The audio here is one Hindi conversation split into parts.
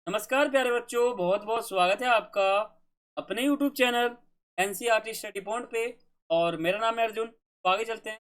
नमस्कार प्यारे बच्चों, बहुत बहुत स्वागत है आपका अपने YouTube channel NCERT study point पे। और मेरा नाम है अर्जुन। तो आगे चलते हैं।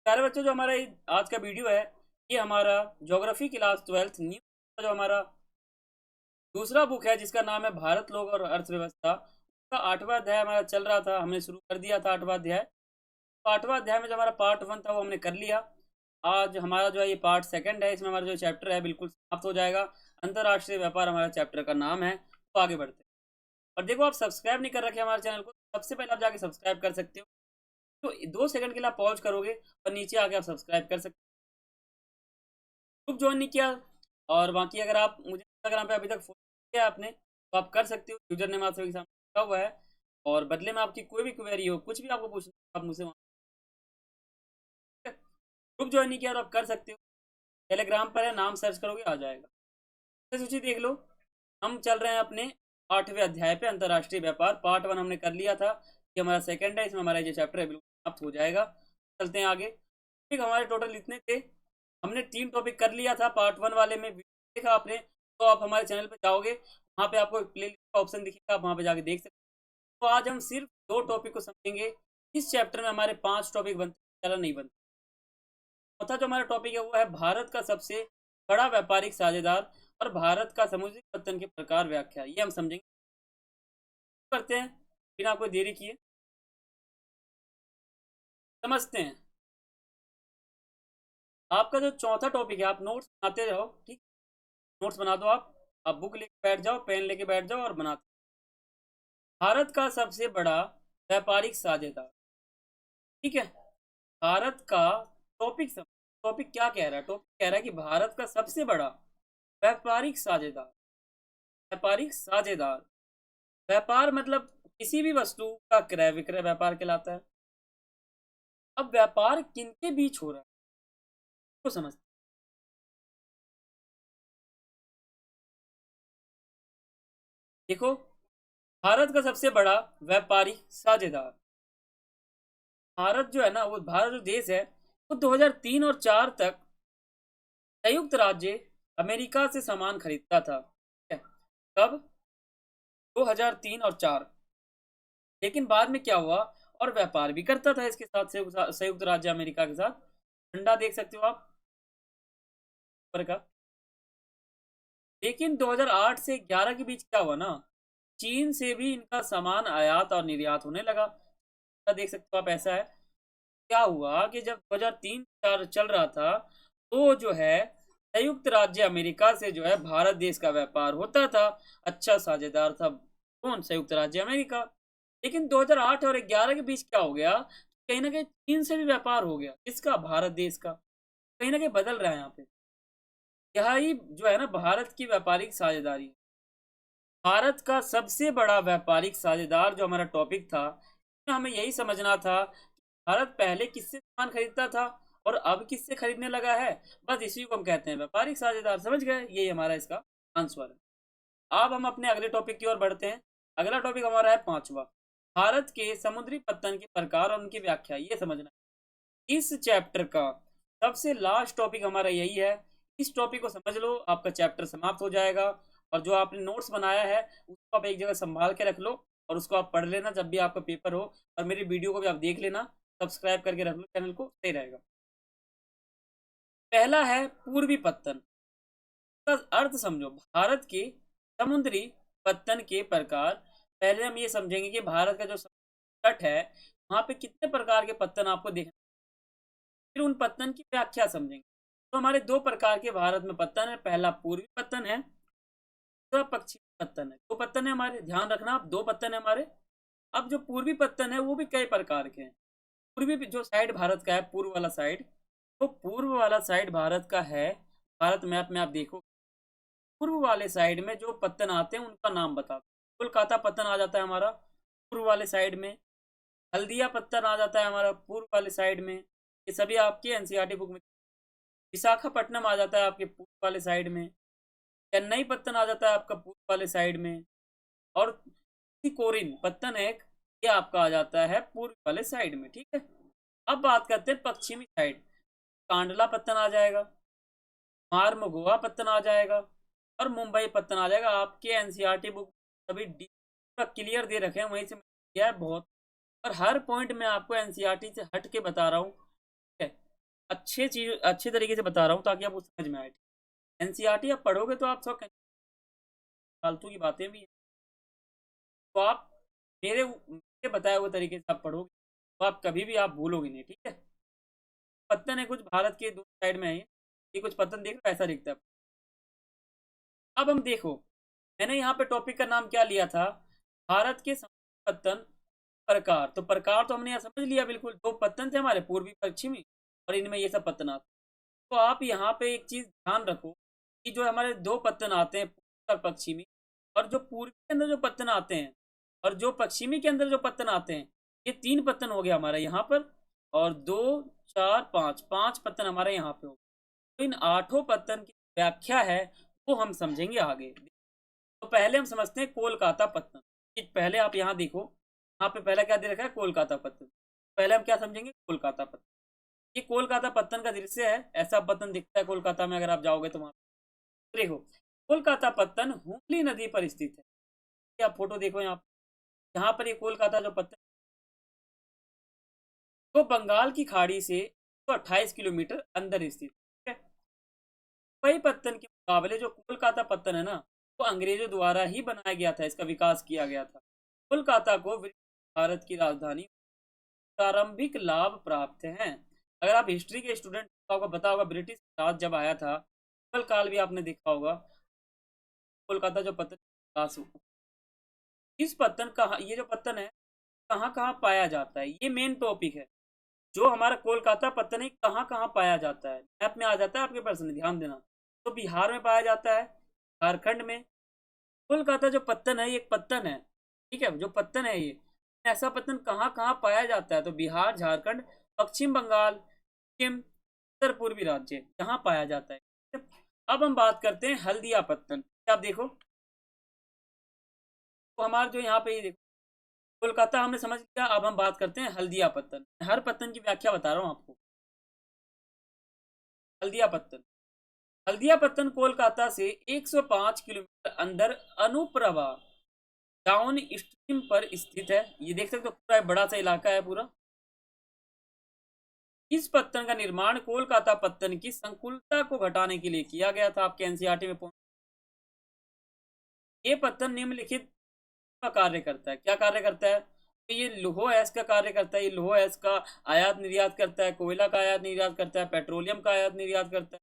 प्यारे बच्चों, जो हमारा आज का वीडियो है, ये हमारा ज्योग्राफी क्लास 12th न्यू का जो हमारा दूसरा बुक है, जिसका नाम है भारत, लोक और अर्थव्यवस्था। उसका 8वां अध्याय हमारा चल रहा था। हमने शुरू कर दिया था 8वां अध्याय। तो 8वां अध्याय में जो हमारा पार्ट 1 था वो हमने कर लिया। आज हमारा जो है ये पार्ट 2 है। इसमें हमारा जो चैप्टर है बिल्कुल समाप्त हो जाएगा। अंतर्राष्ट्रीय व्यापार हमारा चैप्टर का नाम है। तो आगे बढ़ते हैं। और देखो, आप सब्सक्राइब नहीं कर रखे हमारे चैनल को, सबसे पहले आप जाके सब्सक्राइब कर सकते हो। तो 2 सेकंड के लिए आप पॉज करोगे और नीचे आके आप सब्सक्राइब कर सकते हो। ग्रुप ज्वाइन नहीं किया, और बाकी अगर आप मुझे इंस्टाग्राम पे अभी तक फॉलो किया आपने, तो आप कर सकते हो। यूजर नेम आपके सामने लिखा हुआ है, और बदले में आपकी कोई भी क्वेरी हो, कुछ भी आपको पूछना हो, आप मुझसे ग्रुप ज्वाइन नहीं किया और आप कर सकते हो। टेलीग्राम पर है, नाम सर्च करोगे आ जाएगा। सूची देख लो। हम चल रहे हैं अपने 8वें अध्याय पे, अंतर्राष्ट्रीय व्यापार। पार्ट 1 हमने कर लिया था। ये हमारा सेकंड है। इसमें हमारा ये चैप्टर है बिल्कुल समाप्त हो जाएगा। चलते हैं आगे। टॉपिक हमारे टोटल इतने थे। हमने 3 टॉपिक कर लिया था पार्ट 1 वाले में। देखा आपने तो आप हमारे चैनल पे जाओगे, वहाँ पे आपको प्ले लिस्ट का ऑप्शन दिखेगा, आप वहाँ पे जाके देख सकते हो। तो आज हम सिर्फ 2 टॉपिक को समझेंगे। इस चैप्टर में हमारे 5 टॉपिक बनते, ज़्यादा नहीं बनते। चौथा जो हमारा टॉपिक है वो है भारत का सबसे बड़ा व्यापारिक साझेदार और भारत का समुद्री पत्तन के प्रकार व्याख्या। ये हम समझेंगे। करते हैं बिना कोई देरी किए, समझते हैं। आपका जो चौथा टॉपिक है, आप नोट्स बनाते रहो, ठीक। नोट्स बना दो। आप बुक लेके बैठ जाओ, पेन लेके बैठ जाओ और बनाते। भारत का सबसे बड़ा व्यापारिक साझेदार, ठीक है। भारत का टॉपिक सब टॉपिक क्या कह रहा है? टॉपिक कह रहा है कि भारत का सबसे बड़ा व्यापारिक साझेदार। व्यापारिक साझेदार, व्यापार मतलब किसी भी वस्तु का क्रय विक्रय व्यापार कहलाता है। अब व्यापार किनके बीच हो रहा है तो समझ। देखो, भारत का सबसे बड़ा व्यापारिक साझेदार, भारत जो है ना, वो भारत जो देश है, वो 2003 और 4 तक संयुक्त राज्य अमेरिका से सामान खरीदता था। ठीक है? कब? 2003 और 4। लेकिन बाद में क्या हुआ, और व्यापार भी करता था इसके साथ, संयुक्त राज्य अमेरिका के साथ। ठंडा देख सकते हो आप ऊपर का। लेकिन 2008 से 11 के बीच क्या हुआ ना, चीन से भी इनका सामान आयात और निर्यात होने लगा। देख सकते हो आप, ऐसा है। क्या हुआ कि जब 2003-4 चल रहा था, तो जो है संयुक्त राज्य अमेरिका से जो है भारत देश का व्यापार होता था। अच्छा साझेदार था कौन? संयुक्त राज्य अमेरिका। लेकिन 2008 और 11 के बीच क्या हो गया, कहीं ना कहीं चीन से भी व्यापार हो गया। किसका? भारत देश का। कहीं ना कहीं बदल रहा है यहाँ पे। यही जो है ना भारत की व्यापारिक साझेदारी है। भारत का सबसे बड़ा व्यापारिक साझेदार जो हमारा टॉपिक था, इसमें हमें यही समझना था कि भारत पहले किससे सामान खरीदता था और अब किससे खरीदने लगा है। बस इसी को हम कहते हैं व्यापारिक साझेदार। समझ गए? यही हमारा इसका आंसर है। अब हम अपने अगले टॉपिक की ओर बढ़ते हैं। अगला टॉपिक हमारा है 5वां, भारत के समुद्री पत्तन के प्रकार और उनकी व्याख्या। ये समझना है। इस चैप्टर का सबसे लास्ट टॉपिक हमारा यही है। इस टॉपिक को समझ लो, आपका चैप्टर समाप्त हो जाएगा। और जो आपने नोट्स बनाया है उसको आप एक जगह संभाल के रख लो, और उसको आप पढ़ लेना जब भी आपका पेपर हो। और मेरी वीडियो को भी आप देख लेना, सब्सक्राइब करके रख लो चैनल को, सही रहेगा। पहला है पूर्वी पत्तन। का अर्थ समझो, भारत के समुद्री पत्तन के प्रकार। पहले हम ये समझेंगे कि भारत का जो तट है, वहां पे कितने प्रकार के पत्तन आपको देखने, फिर उन पत्तन की व्याख्या समझेंगे। तो हमारे 2 प्रकार के भारत में पत्तन है। पहला पूर्वी पत्तन है, दूसरा पश्चिमी पत्तन है। 2 पत्तन है हमारे, ध्यान रखना आप, 2 पत्तन है हमारे। अब जो पूर्वी पत्तन है वो भी कई प्रकार के हैं। पूर्वी जो साइड भारत का है, पूर्व वाला साइड, तो पूर्व वाला साइड भारत का है। भारत मैप में आप देखो, पूर्व वाले साइड में जो पत्तन आते हैं उनका नाम बता दो। कोलकाता पत्तन आ जाता है हमारा पूर्व वाले साइड में। हल्दिया पत्तन आ जाता है हमारा पूर्व वाले साइड में। ये सभी आपके एनसीईआरटी बुक में। विशाखापट्टनम आ जाता है आपके पूर्व वाले साइड में। चेन्नई पत्तन आ जाता है आपका पूर्व वाले साइड में। और कोरिन पत्तन एक, ये आपका आ जाता है पूर्व वाले साइड में। ठीक है। अब बात करते हैं पश्चिमी साइड। कांडला पत्तन आ जाएगा, मारमगोआ पत्तन आ जाएगा, और मुंबई पत्तन आ जाएगा। आपके एनसीईआरटी बुक सभी पूरा क्लियर दे रखे हैं, वहीं से किया है बहुत। और हर पॉइंट में आपको एनसीईआरटी से हट के बता रहा हूँ, ठीक है, अच्छे तरीके से बता रहा हूँ ताकि आपको समझ में आए। एनसीईआरटी आप पढ़ोगे तो आप सब फालतू की बातें भी हैं, तो आप मेरे बताए हुए तरीके से आप पढ़ोगे तो आप कभी भी आप भूलोगे नहीं, ठीक है। पत्तन है कुछ भारत के दो साइड में है ये कुछ पत्तन देख रहे हो, ऐसा दिखता है। अब हम देखो, मैंने यहाँ पे टॉपिक का नाम क्या लिया था, भारत के समुद्री पत्तन प्रकार। तो प्रकार तो हमने यहाँ समझ लिया, बिल्कुल दो पत्तन थे हमारे, पूर्वी पश्चिमी, और इनमें ये सब पत्तन आते। तो आप यहाँ पे एक चीज ध्यान रखो कि जो हमारे दो पत्तन आते हैं पूर्वी और पश्चिमी, और जो पूर्वी के अंदर जो पत्तन आते हैं और जो पश्चिमी के अंदर जो पत्तन आते हैं, ये तीन पत्तन हो गया हमारा यहाँ पर, और दो चार पाँच, पांच पत्तन हमारे यहाँ पे हो। तो इन आठों पत्तन की व्याख्या है वो हम समझेंगे आगे। तो पहले हम समझते हैं कोलकाता पत्तन। पहले आप यहाँ देखो, यहाँ पे पहला क्या दे रखा है, कोलकाता पत्तन। पहले हम क्या समझेंगे, कोलकाता पत्तन। ये कोलकाता पत्तन का दृश्य है, ऐसा पत्तन दिखता है कोलकाता में अगर आप जाओगे तो वहां देखो। कोलकाता पत्तन हुगली नदी पर स्थित है। ये आप फोटो देखो यहाँ पर ये कोलकाता जो पत्तन तो बंगाल की खाड़ी से 128 किलोमीटर अंदर स्थित है। वही पत्तन के मुकाबले जो कोलकाता पत्तन है ना, वो अंग्रेजों द्वारा ही बनाया गया था, इसका विकास किया गया था। कोलकाता को भारत की राजधानी प्रारंभिक लाभ प्राप्त हैं। अगर आप हिस्ट्री के स्टूडेंट तो आपको पता होगा ब्रिटिश राज जब आया था, मुगल काल भी आपने देखा होगा, कोलकाता जो पत्तन विकास हुआ। इस पत्तन का ये जो पत्तन है कहाँ कहाँ पाया जाता है, ये मेन टॉपिक है। जो हमारा कोलकाता पत्तन है कहाँ कहाँ पाया जाता है, मैप में आ जाता है आपके प्रश्न, ध्यान देना। तो बिहार में पाया जाता है, झारखंड में। कोलकाता जो पत्तन है ये एक पत्तन है, ठीक है, जो पत्तन है ये ऐसा पत्तन कहाँ कहाँ पाया जाता है, तो बिहार, झारखंड, पश्चिम बंगाल, सिक्किम, उत्तर पूर्वी राज्य यहाँ पाया जाता है। अब हम बात करते हैं हल्दिया पत्तन। आप देखो, तो हमारा जो यहाँ पे ये देखो कोलकाता हमने समझ लिया। अब हम बात करते हैं हल्दिया पत्तन। हर पत्तन की व्याख्या बता रहा हूँ आपको। हल्दिया पत्तन, हल्दिया पत्तन कोलकाता से 105 किलोमीटर अंदर अनुप्रभा डाउन स्ट्रीम पर स्थित है। ये देख सकते हो पूरा बड़ा सा इलाका है पूरा। इस पत्तन का निर्माण कोलकाता पत्तन की संकुलता को घटाने के लिए किया गया था। आपके एनसीईआरटी में ये पत्तन निम्नलिखित का कार्य करता है। क्या कार्य करता है, तो ये लोहो एस का कार्य करता है। ये लोहो एस का आयात निर्यात करता है, कोयला का आयात निर्यात करता है, पेट्रोलियम का आयात निर्यात करता है,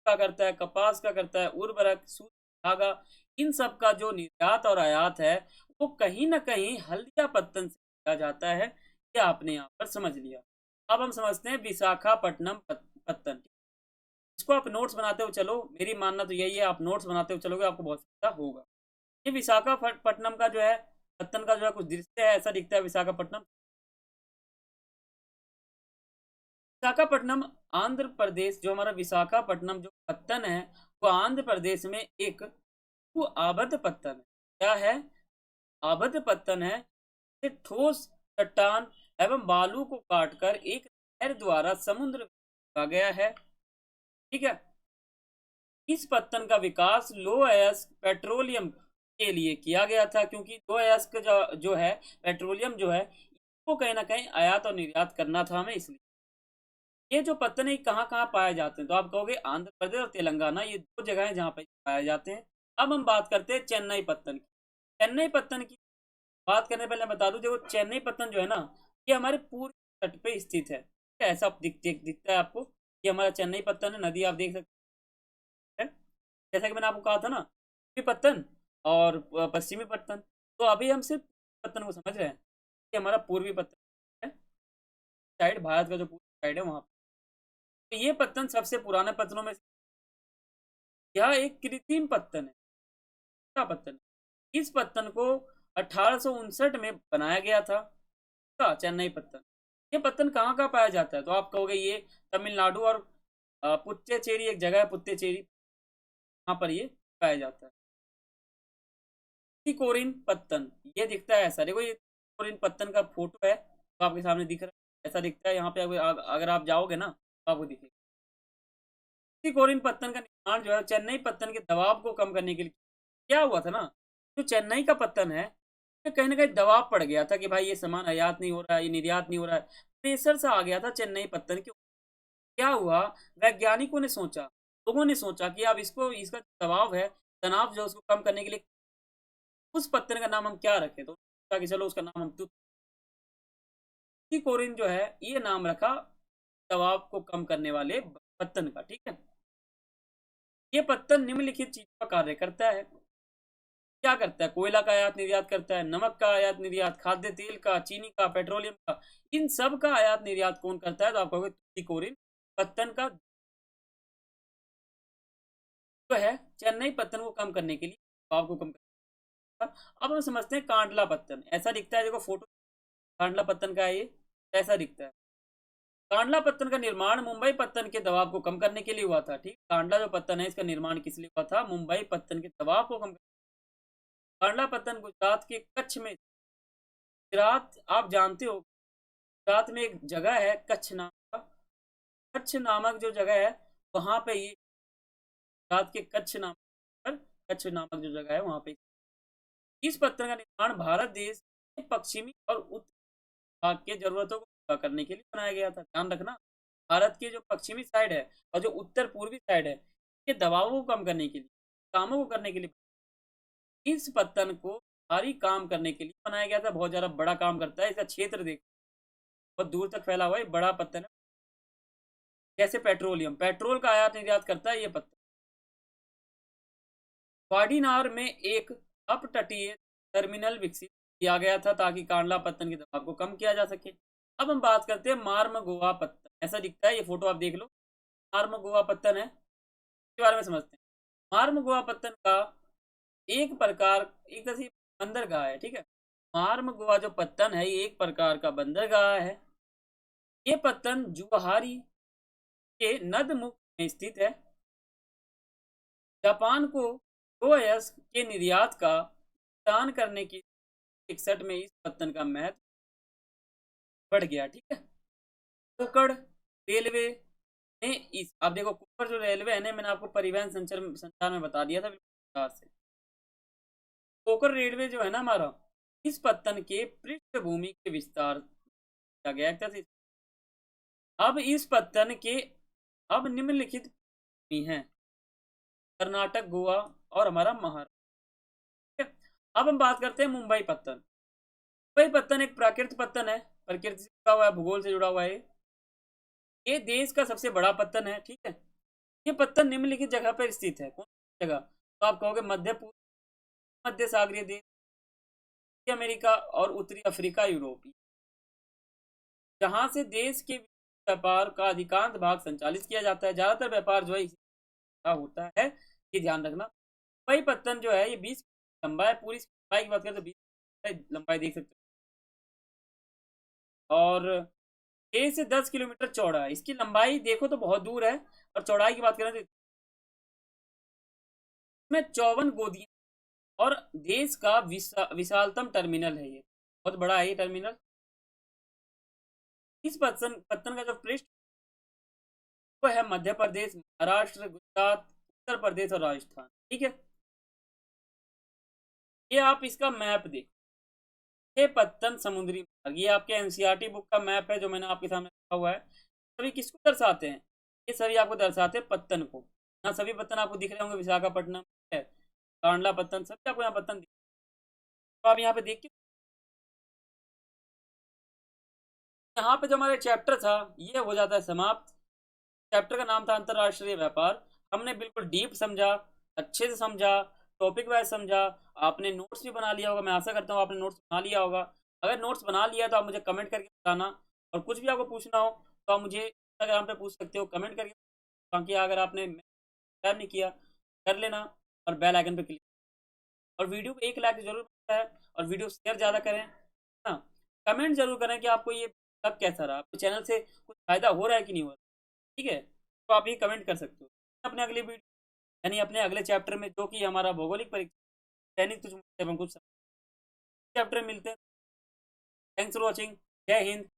का करता है, कपास का करता है, उर्वरक, सूत, धागा, इन सब का जो निर्यात और आयात है वो कहीं ना कहीं हल्दिया पत्तन से किया जाता है। ये आपने यहाँ पर समझ लिया। अब हम समझते हैं विशाखापट्टनम पत्तन। इसको आप नोट्स बनाते हो चलो, मेरी मानना तो यही है, आप नोट्स बनाते हो चलोगे आपको बहुत फायदा होगा। ये विशाखापट्टनम का जो है पत्तन का जो है कुछ दृश्य है, ऐसा दिखता है विशाखापट्टनम। विशाखापट्टनम आंध्र प्रदेश, जो हमारा विशाखापट्टनम जो पत्तन है वो आंध्र प्रदेश में एक वो आबद्ध पत्तन है। क्या है, आबद्ध पत्तन है। ये ठोस चट्टान एवं बालू को काटकर एक नहर द्वारा समुद्र में फेंका गया है, ठीक है। इस पत्तन का विकास लो अयस्क पेट्रोलियम के लिए किया गया था, क्योंकि लो अयस्क जो है पेट्रोलियम जो है वो कहीं ना कहीं आयात और निर्यात करना था हमें, इसलिए। ये जो पत्तन है कहाँ कहाँ पाए जाते हैं, तो आप कहोगे आंध्र प्रदेश और तेलंगाना, ये दो जगह हैं जहाँ पे पाए जाते हैं। अब हम बात करते हैं चेन्नई पत्तन की। चेन्नई पत्तन की बात करने पहले बता दूं, देखो चेन्नई पत्तन जो है ना ये हमारे पूर्वी तट पे स्थित है। ऐसा दिखता है आपको, ये हमारा चेन्नई पत्तन है, नदी आप देख सकते हैं। जैसा कि मैंने आपको कहा था ना, पूर्वी पत्तन और पश्चिमी पत्तन। तो अभी हम सिर्फ पत्तन को समझ रहे हैं, ये हमारा पूर्वी पत्तन है, साइड भारत का जो पूर्वी साइड है वहां। तो ये पत्तन सबसे पुराने पत्तनों में यह एक कृत्रिम पत्तन है। क्या पत्तन है? इस पत्तन को 1859 में बनाया गया था। क्या, चेन्नई पत्तन। ये पत्तन कहाँ कहाँ पाया जाता है, तो आप कहोगे ये तमिलनाडु और पुत्तेचेरी एक जगह है, पुत्तेचेरी, वहाँ पर ये पाया जाता है। कोरिन पत्तन ये दिखता है ऐसा, देखो ये कोरिन पत्तन का फोटो है तो आपके सामने दिख रहा है, ऐसा दिखता है। यहाँ पे अगर आप जाओगे ना तो आपको दिखेगा। कोरिन पत्तन का निर्माण जो है चेन्नई पत्तन के दबाव को कम करने के लिए क्या हुआ था ना, जो चेन्नई का पत्तन है तो कहीं ना कहीं दबाव पड़ गया था कि भाई ये सामान आयात नहीं हो रहा है, ये निर्यात नहीं हो रहा है, प्रेशर सा आ गया था चेन्नई पत्तन के। क्या हुआ, वैज्ञानिकों ने सोचा, लोगों ने सोचा कि अब इसको इसका दबाव है, तनाव जो है उसको कम करने के लिए उस पत्तन का नाम हम क्या रखें, तो सोचा कि चलो उसका नाम हम कोरिन जो है ये नाम रखा दबाव को कम करने वाले पत्तन का। ठीक है, ये पत्तन निम्नलिखित चीजों का कार्य करता है। क्या करता है, कोयला का आयात निर्यात करता है, नमक का आयात निर्यात, खाद्य तेल का, चीनी का, पेट्रोलियम का, इन सब का आयात निर्यात कौन करता है, तो आप कहोगे तुतिकोरिन पत्तन का जो है चेन्नई पत्तन को कम करने के लिए, दबाव को कम करने का। अब हम समझते हैं कांडला पत्तन, ऐसा दिखता है, देखो फोटो कांडला पत्तन का है, ये ऐसा दिखता है। कांडला पत्तन का निर्माण मुंबई पत्तन के दबाव को कम करने के लिए हुआ था। ठीक, कांडला जो पत्तन है इसका निर्माण किस लिए हुआ था, मुंबई पत्तन के दबाव को कम। कांडला पत्तन गुजरात के कच्छ में, गुजरात आप जानते हो, गुजरात में एक जगह है कच्छ नाम का, कच्छ नामक जो जगह है वहां पे ये, गुजरात के कच्छ नाम पर, कच्छ नामक जो जगह है वहां पे इस पत्तन का निर्माण भारत देश के पश्चिमी और उत्तर भाग के जरूरतों को पूरा करने के लिए बनाया गया था। ध्यान रखना, भारत की जो पश्चिमी साइड है और जो उत्तर पूर्वी साइड है ये दबावों को कम करने के लिए, कामों को करने के लिए इस पत्तन को भारी काम करने के लिए बनाया गया था। बहुत ज्यादा बड़ा काम करता है, इसका क्षेत्र देख बहुत दूर तक फैला हुआ है, बड़ा पत्तन है। जैसे पेट्रोलियम, पेट्रोल का आयात निर्यात करता है ये पत्तन। वाडीनार में एक अपतटीय टर्मिनल विकसित किया गया था ताकि कांडला पत्तन के दबाव को कम किया जा सके। अब हम बात करते हैं मार्मगोआ पत्तन, ऐसा दिखता है, ये फोटो आप देख लो, मार्मगोआ पत्तन है, इसके बारे में समझते हैं। मार्मगोआ पत्तन का एक प्रकार, एक तरह से बंदरगाह है। ठीक है, मार्मगोआ जो पत्तन है ये एक प्रकार का बंदरगाह है। ये पत्तन जुहारी के नदमुख में स्थित है। जापान को OS के निर्यात का भुगतान करने की 61 में इस पत्तन का महत्व बढ़ गया। ठीक है, कोकड़ रेलवे ने इस, अब देखो कोकड़ जो रेलवे है ना, मैंने आपको परिवहन संचार में बता दिया था बिल्कुल से। कोकड़ रेलवे जो है ना हमारा, इस पत्तन के पृष्ठभूमि के विस्तार किया गया था। अब इस पत्तन के अब निम्नलिखित हैं, कर्नाटक, गोवा और हमारा महाराष्ट्र। अब हम बात करते हैं मुंबई पत्तन। मुंबई पत्तन एक प्राकृतिक पत्तन है, प्रकृति से जुड़ा हुआ है, भूगोल से जुड़ा हुआ है। ये देश का सबसे बड़ा पत्तन है। ठीक है, ये पत्तन निम्नलिखित जगह पर स्थित है। कौन सी जगह, तो आप कहोगे मध्य पूर्व, मध्य सागरीय देश, अमेरिका और उत्तरी अफ्रीका, यूरोप, जहां से देश के व्यापार का अधिकांश भाग संचालित किया जाता है। ज्यादातर व्यापार जो है होता है, ये ध्यान रखना। मुंबई पत्तन जो है ये 20 लंबा है, पूरी लंबाई की बात करें तो 20 लंबाई देख सकते हो, और 6 से 10 किलोमीटर चौड़ा है। इसकी लंबाई देखो तो बहुत दूर है, और चौड़ाई की बात करें तो इसमें 54 गोदियां, और देश का विशालतम टर्मिनल है, ये बहुत बड़ा है ये टर्मिनल। इस पत्तन पत्तन का जो पृष्ठ वो है मध्य प्रदेश, महाराष्ट्र, गुजरात, उत्तर प्रदेश और राजस्थान। ठीक है, ये आप इसका मैप देखो, ये पत्तन समुद्री मार्ग, ये आपके एनसीईआरटी बुक का मैप है जो मैंने आपके सामने रखा हुआ है। सभी किसको दर्शाते हैं, ये सभी आपको दर्शाते हैं पत्तन को। यहाँ सभी पत्तन आपको दिख रहे होंगे, विशाखापट्टनम है, कांडला पत्तन, सभी आपको यहाँ पत्तन दिख, तो आप यहाँ पे देखिए, यहाँ पे जो हमारा चैप्टर था ये हो जाता है समाप्त। चैप्टर का नाम था अंतरराष्ट्रीय व्यापार। हमने बिल्कुल डीप समझा, अच्छे से समझा, टॉपिक वाइज समझा। आपने नोट्स भी बना लिया होगा, मैं आशा करता हूँ आपने नोट्स बना लिया होगा। अगर नोट्स बना लिया तो आप मुझे कमेंट करके बताना, और कुछ भी आपको पूछना हो तो आप मुझे इंस्टाग्राम पे पूछ सकते हो, कमेंट करके। बाकी अगर आपने सब्सक्राइब नहीं किया कर लेना, और बेल आइकन पर क्लिक, और वीडियो को एक लाइक जरूर बनता है, और वीडियो शेयर ज़्यादा करें। हाँ, कमेंट जरूर करें कि आपको ये सब कैसा रहा, आपको चैनल से कुछ फायदा हो रहा है कि नहीं हो रहा। ठीक है, तो आप ये कमेंट कर सकते हो। अपने अगले वीडियो यानी अपने अगले चैप्टर में, जो कि हमारा भौगोलिक परीक्षा दैनिक तुझ एवं कुछ चैप्टर मिलते हैं। थैंक्स फॉर वॉचिंग, जय हिंद।